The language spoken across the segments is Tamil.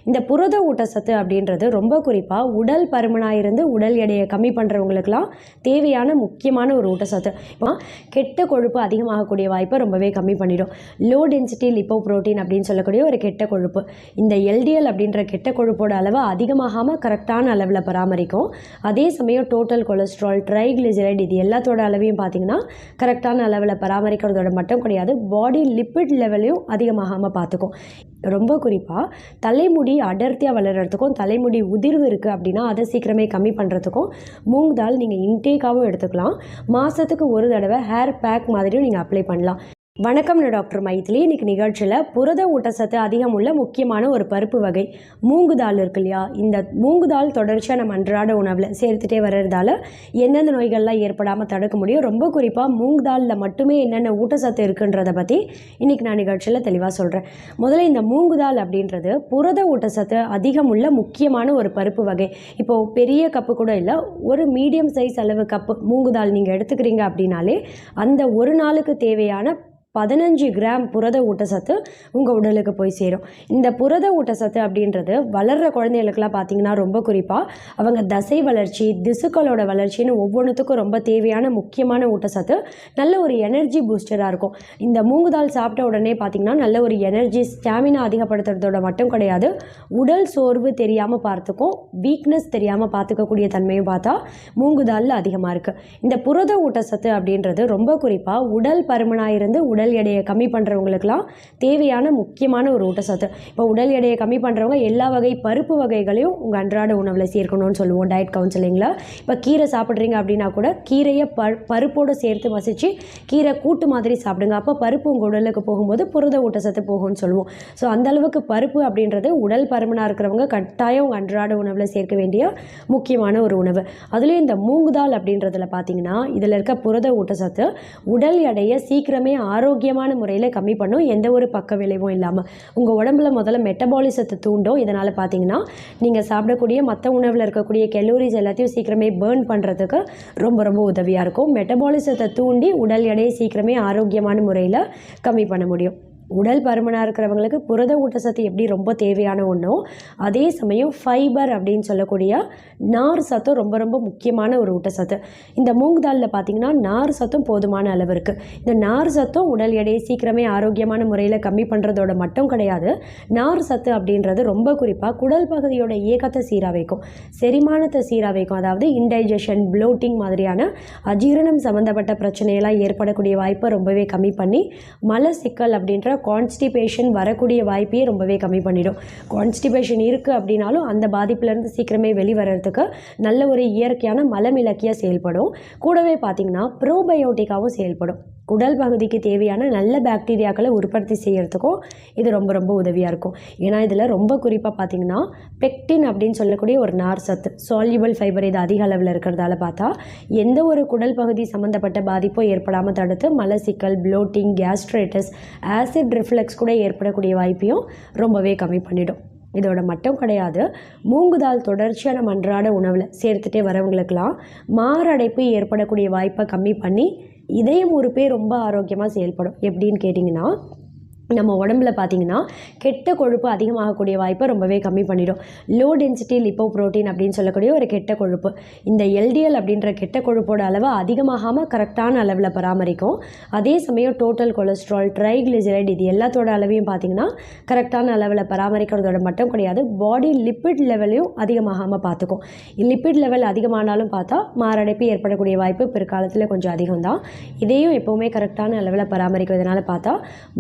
இந்த புரத ஊட்டச்சத்து அப்படின்றது ரொம்ப குறிப்பாக உடல் பருமனாக இருந்து உடல் எடையை கம்மி பண்ணுறவங்களுக்குலாம் தேவையான முக்கியமான ஒரு ஊட்டச்சத்து. இப்போ கெட்ட கொழுப்பு அதிகமாகக்கூடிய வாய்ப்பை ரொம்பவே கம்மி பண்ணிடும். லோ டென்சிட்டி லிப்போப்ரோட்டீன் அப்படின்னு சொல்லக்கூடிய ஒரு கெட்ட கொழுப்பு. இந்த எல்டிஎல் அப்படின்ற கெட்ட கொழுப்போட அளவை அதிகமாகாமல் கரெக்டான அளவில் பராமரிக்கும். அதே சமயம் டோட்டல் கொலஸ்ட்ரால், ட்ரைக்ளிசரைட் இது எல்லாத்தோட அளவையும் பார்த்திங்கன்னா கரெக்டான அளவில் பராமரிக்கிறதோட மட்டும் கிடையாது, பாடி லிப்பிட் லெவலையும் அதிகமாகாமல் பார்த்துக்கும். ரொம்ப குறிப்பாக தலைமுடி அடர்த்தியாக வளர்கிறதுக்கும் தலைமுடி உதிர்வு இருக்குது அப்படின்னா அதை சீக்கிரமே கம்மி பண்ணுறதுக்கும் மூங் தால் நீங்கள் இன்டேக்காகவும் எடுத்துக்கலாம். மாதத்துக்கு ஒரு தடவை ஹேர் பேக் மாதிரியும் நீங்கள் அப்ளை பண்ணலாம். வணக்கம், நான் டாக்டர் மைதிலி. இன்றைக்கி நிகழ்ச்சியில் புரத ஊட்டச்சத்து அதிகம் உள்ள முக்கியமான ஒரு பருப்பு வகை மூங்கு தால் இருக்கு இல்லையா, இந்த மூங்கு தால் தொடர்ச்சியாக நம்ம அன்றாட உணவில் சேர்த்துட்டே வர்றதால எந்தெந்த நோய்கள்லாம் ஏற்படாமல் தடுக்க முடியும், ரொம்ப குறிப்பாக மூங்கு தாலில் மட்டுமே என்னென்ன ஊட்டச்சத்து இருக்குன்றதை பற்றி இன்றைக்கி நான் நிகழ்ச்சியில் தெளிவாக சொல்கிறேன். முதல்ல இந்த மூங்கு தால் அப்படின்றது புரத ஊட்டச்சத்து அதிகம் உள்ள முக்கியமான ஒரு பருப்பு வகை. இப்போது பெரிய கப்பு கூட இல்லை, ஒரு மீடியம் சைஸ் அளவு கப்பு மூங்கு தால் நீங்கள் எடுத்துக்கிறீங்க அப்படின்னாலே அந்த ஒரு நாளுக்கு தேவையான 15 கிராம் புரத ஊட்டச்சத்து உங்கள் உடலுக்கு போய் சேரும். இந்த புரத ஊட்டச்சத்து அப்படின்றது வளர்கிற குழந்தைகளுக்கெல்லாம் பார்த்திங்கன்னா ரொம்ப குறிப்பாக அவங்க தசை வளர்ச்சி, திசுக்களோட வளர்ச்சின்னு ஒவ்வொன்றுத்துக்கும் ரொம்ப தேவையான முக்கியமான ஊட்டச்சத்து. நல்ல ஒரு எனர்ஜி பூஸ்டராக இருக்கும். இந்த மூங்கு தால் சாப்பிட்ட உடனே பார்த்திங்கன்னா நல்ல ஒரு எனர்ஜி, ஸ்டாமினா அதிகப்படுத்துறதோட மட்டும் கிடையாது, உடல் சோர்வு தெரியாமல் பார்த்துக்கும், வீக்னஸ் தெரியாமல் பார்த்துக்கக்கூடிய தன்மையும் பார்த்தா மூங்கு தாலில் அதிகமாக இருக்குது. இந்த புரத ஊட்டச்சத்து அப்படின்றது ரொம்ப குறிப்பாக உடல் பருமனாக இருந்து உடல் எடையை கம்மி பண்ணுறவங்களுக்குலாம் தேவையான முக்கியமான ஒரு ஊட்டச்சத்து. இப்போ உடல் எடையை கம்மி பண்ணுறவங்க எல்லா வகை பருப்பு வகைகளையும் உங்கள் அன்றாட உணவில் சேர்க்கணும்னு சொல்லுவோம் டயட் கவுன்சிலிங்கில். இப்போ கீரை சாப்பிட்றீங்க அப்படின்னா கூட கீரையை பருப்போடு சேர்த்து மசிச்சு கீரை கூட்டு மாதிரி சாப்பிடுங்க. அப்போ பருப்பு உங்கள் உடலுக்கு போகும்போது புரத ஊட்டச்சத்து போகும்னு சொல்லுவோம். ஸோ அந்தளவுக்கு பருப்பு அப்படின்றது உடல் பருமனாக இருக்கிறவங்க கட்டாயம் உங்கள் அன்றாட உணவில் சேர்க்க வேண்டிய முக்கியமான ஒரு உணவு. அதுலேயும் இந்த மூங்கு தால் அப்படின்றதில் பார்த்தீங்கன்னா இதில் இருக்க புரத ஊட்டச்சத்து உடல் எடையை சீக்கிரமே ஆரோக்கியமான முறையில் கம்மி பண்ணும், எந்த ஒரு பக்க விளைவும் இல்லாமல். உங்கள் உடம்புல முதல்ல மெட்டபாலிசத்தை தூண்டும். இதனால் பார்த்தீங்கன்னா நீங்கள் சாப்பிடக்கூடிய மற்ற உணவில் இருக்கக்கூடிய கெலோரிஸ் எல்லாத்தையும் சீக்கிரமே பேர்ன் பண்ணுறதுக்கு ரொம்ப ரொம்ப உதவியாக இருக்கும். மெட்டபாலிசத்தை தூண்டி உடல் எடையை சீக்கிரமே ஆரோக்கியமான முறையில் கம்மி பண்ண முடியும். உடல் பருமனாக இருக்கிறவங்களுக்கு புரத ஊட்டச்சத்து எப்படி ரொம்ப தேவையான ஒன்றோ அதே சமயம் ஃபைபர் அப்படின்னு சொல்லக்கூடிய நார் சத்தும் ரொம்ப ரொம்ப முக்கியமான ஒரு ஊட்டச்சத்து. இந்த மூங்கு தாலில் பார்த்திங்கன்னா நார் சத்தும் போதுமான அளவு இருக்குது. இந்த நார் சத்தும் உடல் எடையை சீக்கிரமே ஆரோக்கியமான முறையில் கம்மி பண்ணுறதோட மட்டும் கிடையாது, நார் சத்து அப்படின்றது ரொம்ப குறிப்பாக குடல் பகுதியோட இயக்கத்தை சீராக வைக்கும், செரிமானத்தை சீராக வைக்கும். அதாவது இன்டைஜஷன், ப்ளோட்டிங் மாதிரியான அஜீரணம் சம்மந்தப்பட்ட பிரச்சனையெல்லாம் ஏற்படக்கூடிய வாய்ப்பை ரொம்பவே கம்மி பண்ணி மலச்சிக்கல் அப்படின்ற கான்ஸ்டிபேஷன் வரக்கூடிய வாய்ப்பையே ரொம்பவே கம்மி பண்ணிடும். கான்ஸ்டிபேஷன் இருக்குது அப்படின்னாலும் அந்த பாதிப்புலேருந்து சீக்கிரமே வெளிவரத்துக்கு நல்ல ஒரு இயற்கையான மலமிளக்கியாக செயல்படும். கூடவே பார்த்திங்கன்னா ப்ரோபயோட்டிக்காகவும் செயல்படும். குடல் பகுதிக்கு தேவையான நல்ல பாக்டீரியாக்களை உற்பத்தி செய்கிறதுக்கும் இது ரொம்ப ரொம்ப உதவியாக இருக்கும். ஏன்னா இதில் ரொம்ப குறிப்பாக பார்த்திங்கன்னா பெக்டின் அப்படின்னு சொல்லக்கூடிய ஒரு நார் சத்து, சால்யூபிள் ஃபைபர் இது அதிக அளவில் இருக்கிறதால பார்த்தா எந்த ஒரு குடல் பகுதி சம்மந்தப்பட்ட பாதிப்பும் ஏற்படாமல் தடுத்து மலச்சிக்கல், ப்ளோட்டிங், கேஸ்ட்ரைட்டிஸ், ஆசிட் ரிஃப்ளெக்ஸ் கூட ஏற்படக்கூடிய வாய்ப்பையும் ரொம்பவே கம்மி பண்ணிடும். இதோட மட்டும் கிடையாது, மூங்கு தால் தொடர்ச்சியாக நம்ம அன்றாட உணவில் சேர்த்துட்டே வரவங்களுக்கெல்லாம் மாரடைப்பு ஏற்படக்கூடிய வாய்ப்பை கம்மி பண்ணி இதயம் உறுப்பே ரொம்ப ஆரோக்கியமாக செயல்படும். எப்படின்னு கேட்டிங்கன்னா நம்ம உடம்புல பார்த்திங்கன்னா கெட்ட கொழுப்பு அதிகமாகக்கூடிய வாய்ப்பை ரொம்பவே கம்மி பண்ணிடும். லோ டென்சிட்டி லிப்போப்ரோட்டீன் அப்படின்னு சொல்லக்கூடிய ஒரு கெட்ட கொழுப்பு. இந்த எல்டிஎல் அப்படின்ற கெட்ட கொழுப்போட அளவை அதிகமாகாமல் கரெக்டான அளவில் பராமரிக்கும். அதே சமயம் டோட்டல் கொலஸ்ட்ரால், ட்ரைக்ளிசரைட் இது எல்லாத்தோட அளவையும் பார்த்திங்கன்னா கரெக்டான அளவில் பராமரிக்கிறதோட மட்டும் கிடையாது, பாடி லிப்பிட் லெவலையும் அதிகமாகாமல் பார்த்துக்கும். லிப்பிட் லெவல் அதிகமானாலும் பார்த்தா மாரடைப்பு ஏற்படக்கூடிய வாய்ப்பு பிற்காலத்தில் கொஞ்சம் அதிகம் தான். இதையும் எப்போவுமே கரெக்டான அளவில் பராமரிக்கிறதுனால பார்த்தா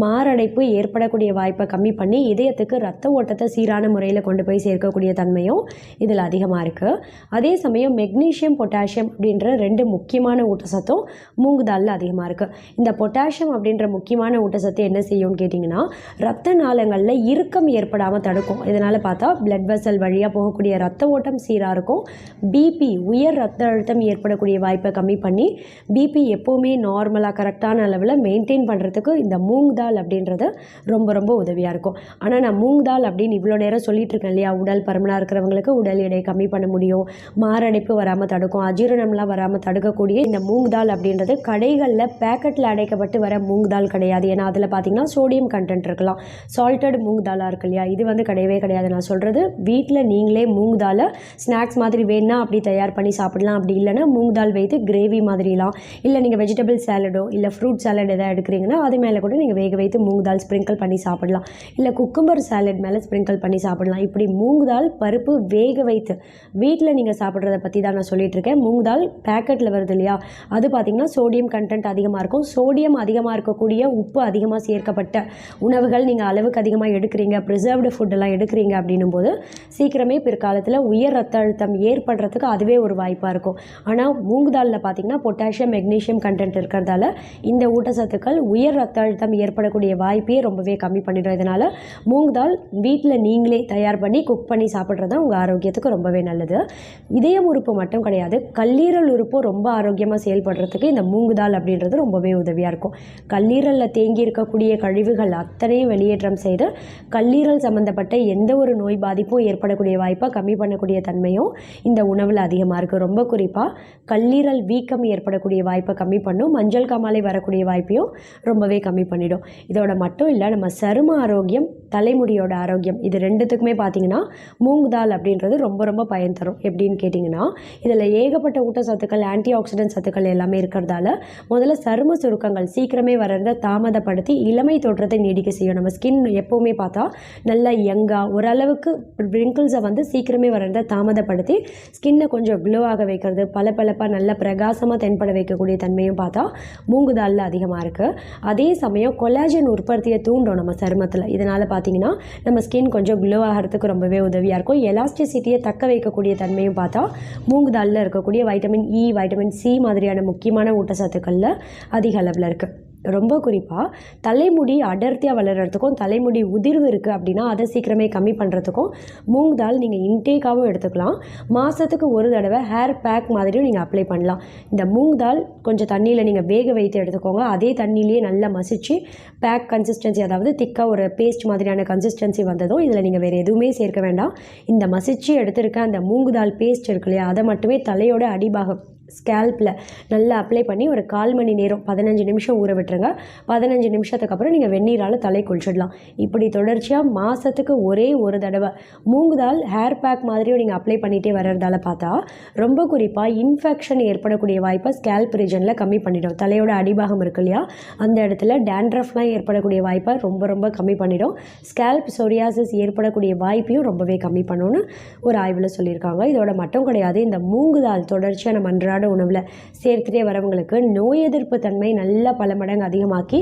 மாரடைப்பு ஏற்படக்கூடிய வாய்ப்பை கம்மி பண்ணி இதயத்துக்கு ரத்த ஓட்டத்தை சீரான முறையில் கொண்டு போய் சேர்க்கக்கூடிய தன்மையும் இதில் அதிகமாக இருக்குது. அதே சமயம் மெக்னீஷியம், பொட்டாசியம் அப்படின்ற 2 முக்கியமான ஊட்டச்சத்தும் மூங்கு தாலில் அதிகமாக இருக்குது. இந்த பொட்டாசியம் அப்படின்ற முக்கியமான ஊட்டச்சத்து என்ன செய்யும்னு கேட்டிங்கன்னா ரத்த நாளங்களில் இறுக்கம் ஏற்படாமல் தடுக்கும். இதனால் பார்த்தா பிளட் வெசல் வழியாக போகக்கூடிய ரத்த ஓட்டம் சீராக இருக்கும். பிபி, உயர் ரத்த அழுத்தம் ஏற்படக்கூடிய வாய்ப்பை கம்மி பண்ணி பிபி எப்போவுமே நார்மலாக கரெக்டான அளவில் மெயின்டைன் பண்ணுறதுக்கு இந்த மூங்கு தால் அப்படின்றது அப்படின்றது ரொம்ப ரொம்ப உதவியாக இருக்கும். ஆனால் நான் மூங் தால் அப்படின்னு இவ்வளோ நேரம் சொல்லிட்டு இருக்கேன் இல்லையா, உடல் பருமனாக இருக்கிறவங்களுக்கு உடல் எடை கம்மி பண்ண முடியும், மாரடைப்பு வராமல் தடுக்கும், அஜீரணம்லாம் வராமல் தடுக்கக்கூடிய இந்த மூங் தால் அப்படின்றது கடைகளில் பேக்கெட்டில் அடைக்கப்பட்டு வர மூங் தால் கிடையாது. ஏன்னா அதில் பார்த்தீங்கன்னா சோடியம் கண்டென்ட் இருக்கலாம். சால்டட் மூங் தாலாக இருக்கு இல்லையா, இது வந்து கிடையவே கிடையாது. நான் சொல்கிறது வீட்டில் நீங்களே மூங் தாலை ஸ்நாக்ஸ் மாதிரி வேணுன்னா அப்படி தயார் பண்ணி சாப்பிடலாம். அப்படி இல்லைன்னா மூங் தால் வைத்து கிரேவி மாதிரிலாம், இல்லை நீங்கள் வெஜிடபிள் சாலடோ இல்லை ஃப்ரூட் சாலட் எதாவது எடுக்கிறீங்கன்னா அது மேலே கூட நீங்கள் வேக வைத்து மூங் தால் ஸ்ப்ரிங்கிள் பண்ணி சாப்பிடலாம். இல்லை குக்கும்பர் சாலட் மேலே ஸ்ப்ரிங்கிள் பண்ணி சாப்பிடலாம். இப்படி மூங் தால் பருப்பு வேக வைத்து வீட்டில் நீங்கள் சாப்பிட்றத பற்றி தான் நான் சொல்லிட்டு இருக்கேன். மூங் தால் பேக்கெட்டில் வருது இல்லையா, அது பார்த்திங்கன்னா சோடியம் கண்டென்ட் அதிகமாக இருக்கும். சோடியம் அதிகமாக இருக்கக்கூடிய, உப்பு அதிகமாக சேர்க்கப்பட்ட உணவுகள் நீங்கள் அளவுக்கு அதிகமாக எடுக்கிறீங்க, ப்ரிசர்வ்டு ஃபுட்டெல்லாம் எடுக்கிறீங்க அப்படின்னும் போது சீக்கிரமே பிற்காலத்தில் உயர் ரத்த அழுத்தம் ஏற்படுறதுக்கு அதுவே ஒரு வாய்ப்பாக இருக்கும். ஆனால் மூங் தாலில் பார்த்திங்கன்னா பொட்டாசியம் மெக்னீஷியம் கண்டென்ட் இருக்கிறதால இந்த ஊட்டச்சத்துக்கள் உயர் ரத்த அழுத்தம் ஏற்படக்கூடிய வாய்ப்பையே ரொம்பவே கம்மி பண்ணிடும். இதனால் மூங் தால் வீட்டில் நீங்களே தயார் பண்ணி குக் பண்ணி சாப்பிட்றது உங்கள் ஆரோக்கியத்துக்கு ரொம்பவே நல்லது. இதயம் உறுப்பு மட்டும் கிடையாது, கல்லீரல் உறுப்பும் ரொம்ப ஆரோக்கியமாக செயல்படுறதுக்கு இந்த மூங் தால் அப்படின்றது ரொம்பவே உதவியாக இருக்கும். கல்லீரலில் தேங்கி இருக்கக்கூடிய கழிவுகள் அத்தனையும் வெளியேற்றம் செய்து கல்லீரல் சம்மந்தப்பட்ட எந்த ஒரு நோய் பாதிப்பும் ஏற்படக்கூடிய வாய்ப்பை கம்மி பண்ணக்கூடிய தன்மையும் இந்த உணவில் அதிகமாக இருக்குது. ரொம்ப குறிப்பாக கல்லீரல் வீக்கம் ஏற்படக்கூடிய வாய்ப்பை கம்மி பண்ணும், மஞ்சள் காமாலை வரக்கூடிய வாய்ப்பையும் ரொம்பவே கம்மி பண்ணிடும். இதோட மட்டும் இல்லை, நம்ம சரும ஆரோக்கியம், தலைமுடியோட ஆரோக்கியம், இது ரெண்டுத்துக்குமே பார்த்திங்கன்னா மூங் தால் அப்படின்றது ரொம்ப ரொம்ப பயன் தரும். எப்படின்னு கேட்டிங்கன்னா, இதில் ஏகப்பட்ட ஊட்டச்சத்துக்கள், ஆன்டி ஆக்சிடென்ட் சத்துக்கள் எல்லாமே இருக்கிறதால முதல்ல சரும சுருக்கங்கள் சீக்கிரமே வரதை தாமதப்படுத்தி இளமை தோற்றத்தை நீடிக்க செய்யும். நம்ம ஸ்கின் எப்போவுமே பார்த்தா நல்லா யங்காக, ஓரளவுக்கு ரிங்கிள்ஸை வந்து சீக்கிரமே வரதை தாமதப்படுத்தி ஸ்கின்னை கொஞ்சம் க்ளோ ஆக வைக்கிறது, பளபளப்பாக நல்ல பிரகாசமாக தென்பட வைக்கக்கூடிய தன்மையும் பார்த்தா மூங்கு தாலில் அதிகமாக இருக்குது. அதே சமயம் கொலாஜன் உற்பத்தியை தூண்டும் நம்ம சருமத்தில். இதனால் பார்த்தீங்கன்னா நம்ம ஸ்கின் கொஞ்சம் க்ளோ ஆகிறதுக்கு ரொம்பவே உதவியாக இருக்கும். எலாஸ்டிசிட்டியை தக்க வைக்கக்கூடிய தன்மையும் பார்த்தா மூங்கு தாலில் இருக்கக்கூடிய வைட்டமின் இ, வைட்டமின் சி மாதிரியான முக்கியமான ஊட்டச்சத்துக்களில் அதிக அளவில் இருக்குது. ரொம்ப குறிப்பாக தலைமுடி அடர்த்தியாக வளர்கிறதுக்கும், தலைமுடி உதிர்வு இருக்குது அப்படின்னா அதை சீக்கிரமே கம்மி பண்ணுறதுக்கும் மூங் தால் நீங்கள் இன்டேக்காகவும் எடுத்துக்கலாம். மாதத்துக்கு ஒரு தடவை ஹேர் பேக் மாதிரியும் நீங்கள் அப்ளை பண்ணலாம். இந்த மூங் தால் கொஞ்சம் தண்ணியில் நீங்கள் வேக வைத்து எடுத்துக்கோங்க. அதே தண்ணியிலேயே நல்லா மசிச்சு பேக் கன்சிஸ்டன்சி, அதாவது திக்காக ஒரு பேஸ்ட் மாதிரியான கன்சிஸ்டன்சி வந்ததும் இதில் நீங்கள் வேறு எதுவுமே சேர்க்க வேண்டாம். இந்த மசிச்சு எடுத்துருக்க அந்த மூங்கு தால் பேஸ்ட் இருக்கு இல்லையா, அதை மட்டுமே தலையோட அடிபாகம் ஸ்கேல்பில் நல்லா அப்ளை பண்ணி ஒரு 1/4 மணி நேரம் 15 நிமிஷம் ஊற விட்டுருங்க. 15 நிமிஷத்துக்கு அப்புறம் நீங்கள் வெந்நீரால் தலை குளிச்சிடலாம். இப்படி தொடர்ச்சியாக மாதத்துக்கு ஒரே ஒரு தடவை மூங்கு தால் ஹேர் பேக் மாதிரியும் நீங்கள் அப்ளை பண்ணிகிட்டே வர்றதால பார்த்தா ரொம்ப குறிப்பாக இன்ஃபெக்ஷன் ஏற்படக்கூடிய வாய்ப்பை ஸ்கேல்ப் ரீஜனில் கம்மி பண்ணிடும். தலையோட அடிபாகம் இருக்கு இல்லையா, அந்த இடத்துல டேண்ட்ரஃப்லாம் ஏற்படக்கூடிய வாய்ப்பை ரொம்ப ரொம்ப கம்மி பண்ணிடும். ஸ்கேல்ப் சொரியாசிஸ் ஏற்படக்கூடிய வாய்ப்பையும் ரொம்பவே கம்மி பண்ணணும்னு ஒரு ஆய்வில் சொல்லியிருக்காங்க. இதோட மட்டும் கிடையாது, இந்த மூங்கு தால் தொடர்ச்சியாக நம்ம அன்றாட உணவில் சேர்த்துட்டே வரவங்களுக்கு நோய் எதிர்ப்பு தன்மை நல்லா பல மடங்கு அதிகமாக்கி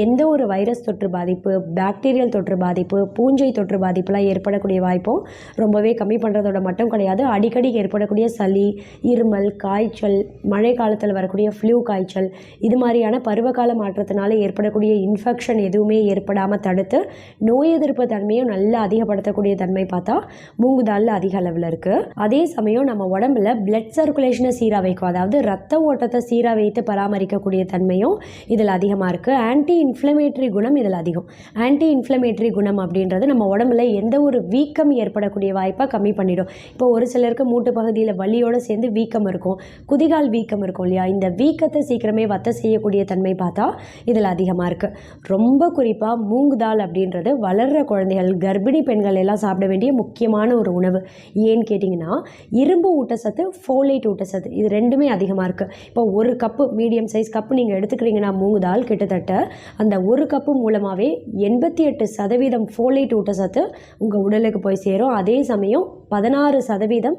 எந்த ஒரு வைரஸ் தொற்று பாதிப்பு, பாக்டீரியல் தொற்று பாதிப்பு, பூஞ்சை தொற்று பாதிப்புலாம் ஏற்படக்கூடிய வாய்ப்பும் ரொம்பவே கம்மி பண்ணுறதோட மட்டும் கிடையாது, அடிக்கடி ஏற்படக்கூடிய சளி, இருமல், காய்ச்சல், மழை காலத்தில் வரக்கூடிய ஃப்ளூ காய்ச்சல், இது மாதிரியான பருவகால மாற்றத்தினால ஏற்படக்கூடிய இன்ஃபெக்ஷன் எதுவுமே ஏற்படாமல் தடுத்து நோய் எதிர்ப்பு தன்மையும் நல்லா அதிகப்படுத்தக்கூடிய தன்மை பார்த்தா மூங்கு தாலில் அதிக அளவில் இருக்குது. அதே சமயம் நம்ம உடம்புல பிளட் சர்க்குலேஷனை சீராக வைக்கும், அதாவது ரத்த ஓட்டத்தை சீராக வைத்து பராமரிக்கக்கூடிய தன்மையும் இதில் அதிகமாக இருக்குது. ஆன்டி இன்ஃப்ளமேட்டரி குணம் இதில் அதிகம். ஆன்டி இன்ஃப்ளமேட்டரி குணம் அப்படின்றது நம்ம உடம்புல எந்த ஒரு வீக்கம் ஏற்படக்கூடிய வாய்ப்பை கம்மி பண்ணிடும். இப்போ ஒரு சிலருக்கு மூட்டு பகுதியில் வலியோடு சேர்ந்து வீக்கம் இருக்கும், குதிகால் வீக்கம் இருக்கும் இல்லையா, இந்த வீக்கத்தை சீக்கிரமே வத்த செய்யக்கூடிய தன்மை பார்த்தா இதில் அதிகமாக இருக்குது. ரொம்ப குறிப்பாக மூங்கு தால் அப்படின்றது வளர்கிற குழந்தைகள், கர்ப்பிணி பெண்கள் எல்லாம் சாப்பிட வேண்டிய முக்கியமான ஒரு உணவு. ஏன்னு கேட்டிங்கன்னா, இரும்பு ஊட்டச்சத்து, ஃபோலேட் ஊட்டச்சத்து, இது ரெண்டுமே அதிகமாக இருக்குது. இப்போ ஒரு கப்பு, மீடியம் சைஸ் கப்பு நீங்கள் எடுத்துக்கிறீங்கன்னா மூங்கு தால், கிட்டத்தட்ட அந்த ஒரு கப்பு மூலமாகவே 88% ஃபோலேட் ஊட்டச்சத்து உங்கள் உடலுக்கு போய் சேரும். அதே சமயம் 16%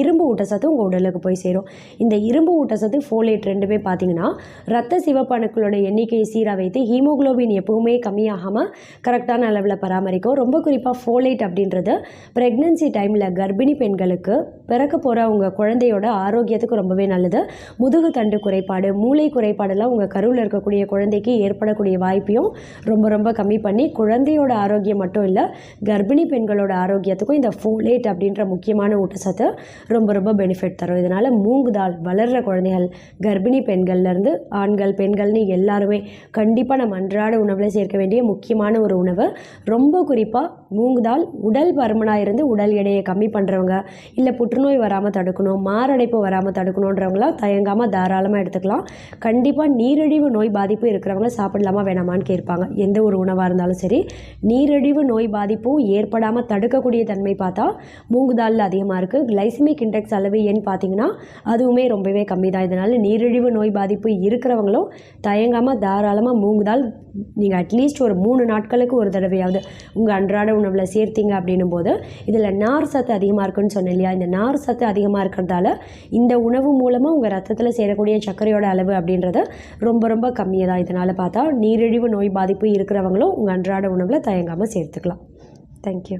இரும்பு ஊட்டச்சத்து உங்கள் உடலுக்கு போய் சேரும். இந்த இரும்பு ஊட்டச்சத்து, ஃபோலேட் ரெண்டுமே பார்த்தீங்கன்னா ரத்த சிவப்பணுக்களோட எண்ணிக்கையை சீராக வைத்து ஹீமோகுளோபின் எப்பவுமே கம்மியாகாமல் கரெக்டான அளவில் பராமரிக்கும். ரொம்ப குறிப்பாக ஃபோலேட் அப்படின்றது ப்ரெக்னன்சி டைமில் கர்ப்பிணி பெண்களுக்கு பிறக்க போகிற உங்கள் குழந்தையோட ஆரோக்கியத்துக்கு ரொம்பவே நல்லது. முதுகு தண்டு குறைபாடு, மூளை குறைபாடெல்லாம் உங்கள் கருவில் இருக்கக்கூடிய குழந்தைக்கு ஏற்படக்கூடிய வாய்ப்பையும் ரொம்ப ரொம்ப கம்மி பண்ணி குழந்தையோட ஆரோக்கியம் மட்டும் இல்லை, கர்ப்பிணி பெண்களோட ஆரோக்கியத்துக்கும் இந்த ஃபோலேட் அப்படின்ற முக்கியமான ஊட்டச்சத்து ரொம்ப ரொம்ப பெனிஃபிட் தரும். இதனால் மூங்கு தால் வளர்கிற குழந்தைகள், கர்ப்பிணி பெண்கள்லேருந்து ஆண்கள் பெண்கள்னு எல்லாருமே கண்டிப்பாக நம்ம அன்றாட உணவில் சேர்க்க வேண்டிய முக்கியமான ஒரு உணவு. ரொம்ப குறிப்பாக மூங்கு தால் உடல் பருமனாக இருந்து உடல் எடையை கம்மி பண்ணுறவங்க, இல்லை புற்றுநோய் வராமல் தடுக்கணும், மாரடைப்பு வராமல் தடுக்கணுன்றவங்களாம் தயங்காமல் தாராளமாக எடுத்துக்கலாம். கண்டிப்பாக நீரிழிவு நோய் பாதிப்பு இருக்கிறவங்க சாப்பிடலாமா வேணாமான்னு கேட்பாங்க. எந்த ஒரு உணவாக இருந்தாலும் சரி, நீரிழிவு நோய் பாதிப்பும் ஏற்படாமல் தடுக்கக்கூடிய தன்மை பார்த்தா மூங்கு தாலில் அதிகமாக இருக்குது. கிளைசிமிக் இண்டெக்ஸ் அளவு எண் பார்த்திங்கன்னா அதுவுமே ரொம்பவே கம்மி தான். இதனால் நீரிழிவு நோய் பாதிப்பு இருக்கிறவங்களும் தயங்காமல் தாராளமாக மூங்கு தால் நீங்கள் அட்லீஸ்ட் ஒரு 3 நாட்களுக்கு ஒரு தடவையாவது உங்கள் அன்றாட உணவில் சேர்த்திங்க அப்படின்னும் போது இதில் நார் சத்து அதிகமாக இருக்குன்னு சொன்னேன் இல்லையா, இந்த நார் சத்து அதிகமாக இருக்கிறதால இந்த உணவு மூலமாக உங்கள் ரத்தத்தில் சேரக்கூடிய சர்க்கரையோட அளவு அப்படின்றது ரொம்ப ரொம்ப கம்மியாக தான். இதனால் பார்த்தா நீரிழிவு நோய் பாதிப்பு இருக்கிறவங்களும் உங்கள் அன்றாட உணவில் தயங்காமல் சேர்த்துக்கலாம். தேங்க்யூ.